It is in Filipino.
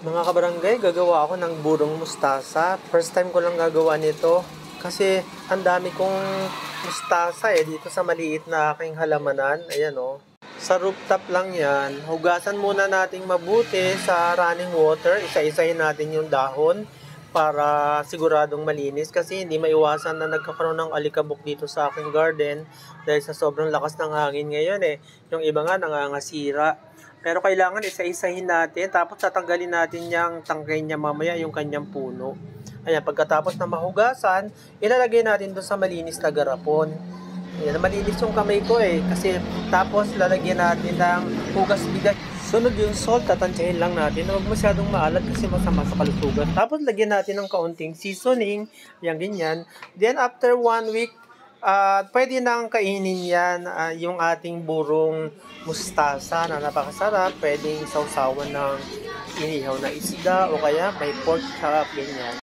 Mga kabarangay, gagawa ako ng burong mustasa. First time ko lang gagawa nito kasi ang dami kong mustasa dito sa maliit na aking halamanan. Ayan Sa rooftop lang yan. Hugasan muna nating mabuti sa running water. Isa-isahin natin yung dahon para siguradong malinis kasi hindi maiwasan na nagkakaroon ng alikabok dito sa aking garden dahil sa sobrang lakas ng hangin ngayon Yung iba nga nangangasira. Pero kailangan isa-isahin natin, tapos tatanggalin natin yung tangkay niya mamaya, yung kanyang puno. Ayan, pagkatapos na mahugasan, ilalagay natin doon sa malinis na garapon. Ayan, malinis yung kamay ko kasi tapos lalagyan natin ng hugas bigas. Sunod yung salt, tatansyahin lang natin. Huwag masyadong maalat kasi masama sa kalusugan. Tapos lagyan natin ng kaunting seasoning, yan ganyan. Then after 1 week, pwede nang kainin yan, yung ating burong mustasa na napakasarap. Pwedeng sausawan ng inihaw na isda o kaya may pork chop, ganyan.